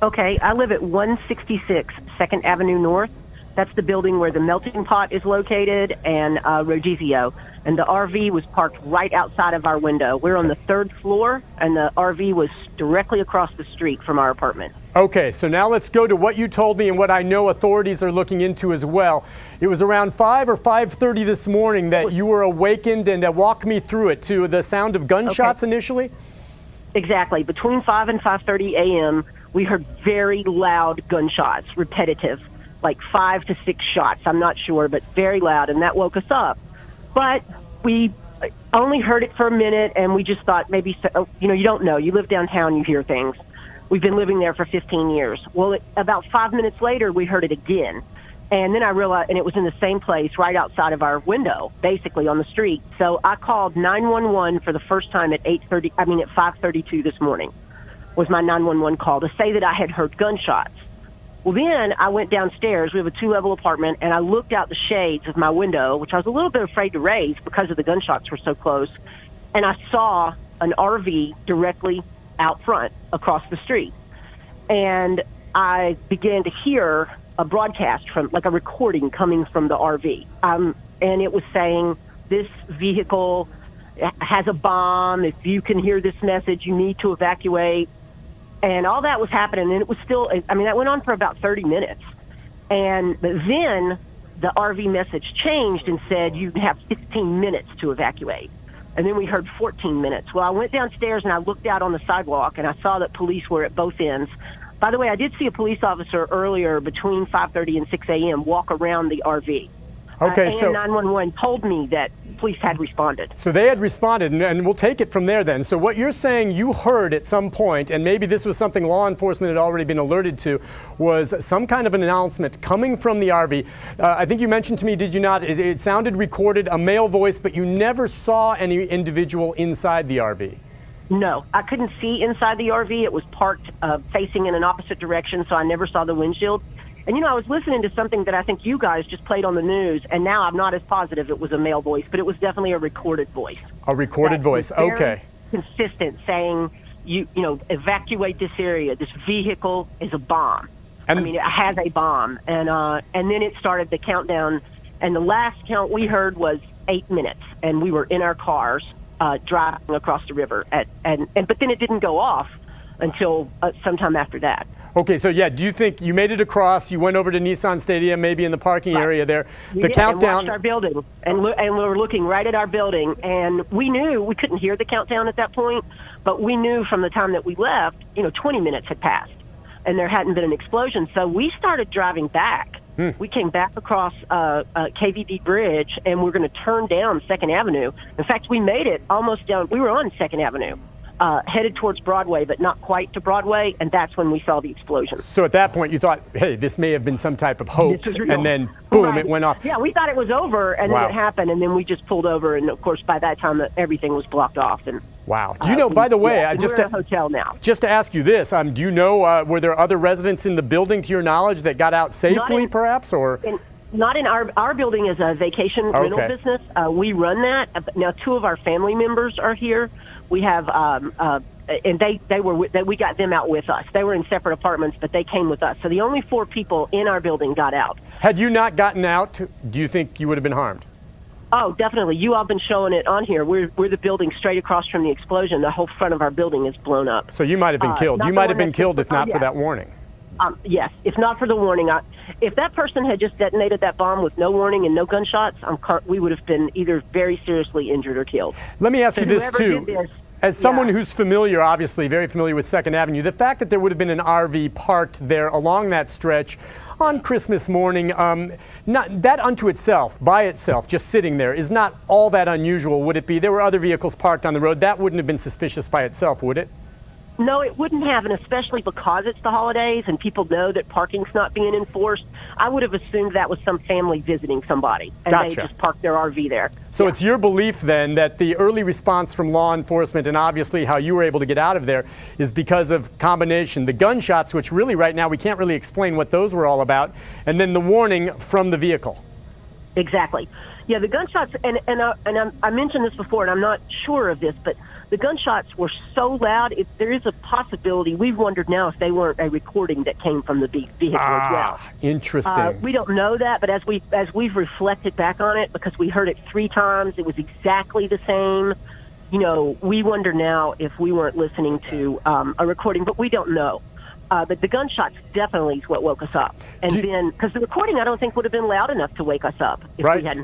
Okay, I live at 166 2nd Avenue North. That's the building where the melting pot is located and Rodizio. And the RV was parked right outside of our window. We're on the 3rd floor, and the RV was directly across the street from our apartment. Okay, so now let's go to what you told me and what I know authorities are looking into as well. It was around 5 or 5:30 this morning that you were awakened, and walk me through it, to the sound of gunshots initially? Exactly. Between 5 and 5:30 a.m., we heard very loud gunshots, repetitive, like 5 to 6 shots. I'm not sure, but very loud, and that woke us up. But we only heard it for a minute, and we just thought maybe, you don't know. You live downtown, you hear things. We've been living there for 15 years. Well, about 5 minutes later, we heard it again. And then I realized, and it was in the same place right outside of our window, basically on the street. So I called 911 for the first time at 5:32 this morning was my 911 call to say that I had heard gunshots. Well, then I went downstairs. We have a 2-level apartment, and I looked out the shades of my window, which I was a little bit afraid to raise because of the gunshots were so close. And I saw an RV directly out front across the street. And I began to hear a broadcast from, like a recording coming from the RV. And it was saying, this vehicle has a bomb. If you can hear this message, you need to evacuate. And all that was happening, and it was still, that went on for about 30 minutes. But then the RV message changed and said, you have 15 minutes to evacuate. And then we heard 14 minutes. Well, I went downstairs and I looked out on the sidewalk, and I saw that police were at both ends. By the way, I did see a police officer earlier between 5:30 and 6 a.m. walk around the RV. Okay, and 911 told me that police had responded. So they had responded, and we'll take it from there then. So what you're saying you heard at some point, and maybe this was something law enforcement had already been alerted to, was some kind of an announcement coming from the RV. I think you mentioned to me, did you not, it sounded recorded, a male voice, but you never saw any individual inside the RV. No, I couldn't see inside the RV. It was parked facing in an opposite direction, so I never saw the windshield. And, I was listening to something that I think you guys just played on the news, and now I'm not as positive it was a male voice, but it was definitely a recorded voice. A recorded voice, okay. Consistent, saying, evacuate this area. This vehicle is a bomb. It has a bomb. And then it started the countdown, and the last count we heard was 8 minutes, and we were in our cars driving across the river. But then it didn't go off until sometime after that. Okay, so do you think you made it across, you went over to Nissan Stadium, maybe in the parking area there, the countdown? And watched our building, and we were looking right at our building, and we knew, we couldn't hear the countdown at that point, but we knew from the time that we left, 20 minutes had passed, and there hadn't been an explosion, so we started driving back. We came back across KVD Bridge, and we're going to turn down 2nd Avenue. In fact, we made it almost down, we were on 2nd Avenue. Headed towards Broadway, but not quite to Broadway, and that's when we saw the explosion. So at that point, you thought, hey, this may have been some type of hoax, and then, boom, it went off. Yeah, we thought it was over, and then it happened, and then we just pulled over, and of course, by that time, everything was blocked off. And wow. Do you know, by the way, we're in a hotel now. Just to ask you this, do you know, were there other residents in the building, to your knowledge, that got out safely, perhaps, or? Not in our building is a vacation rental business. We run that. Now, 2 of our family members are here. We have, and we got them out with us. They were in separate apartments, but they came with us. So the only 4 people in our building got out. Had you not gotten out, do you think you would have been harmed? Oh, definitely. You all been showing it on here. We're the building straight across from the explosion. The whole front of our building is blown up. So you might have been killed. You might have been killed if not for that warning. Yes, if not for the warning. If that person had just detonated that bomb with no warning and no gunshots, we would have been either very seriously injured or killed. Let me ask you this, too. As someone who's familiar, obviously, very familiar with 2nd Avenue, the fact that there would have been an RV parked there along that stretch on Christmas morning, not that unto itself, by itself, just sitting there, is not all that unusual, would it be? There were other vehicles parked on the road. That wouldn't have been suspicious by itself, would it? No, it wouldn't have, and especially because it's the holidays and people know that parking's not being enforced. I would have assumed that was some family visiting somebody, and they just parked their RV there. So it's your belief then that the early response from law enforcement, and obviously how you were able to get out of there, is because of combination, the gunshots, which really right now we can't really explain what those were all about, and then the warning from the vehicle. Exactly. Yeah, the gunshots, and I mentioned this before, and I'm not sure of this, but the gunshots were so loud, there is a possibility. We've wondered now if they weren't a recording that came from the vehicle as well. Interesting. We don't know that, but as we've reflected back on it, because we heard it 3 times, it was exactly the same. You know, we wonder now if we weren't listening to a recording, but we don't know. But the gunshots definitely is what woke us up. And then, because the recording, I don't think would have been loud enough to wake us up if we hadn't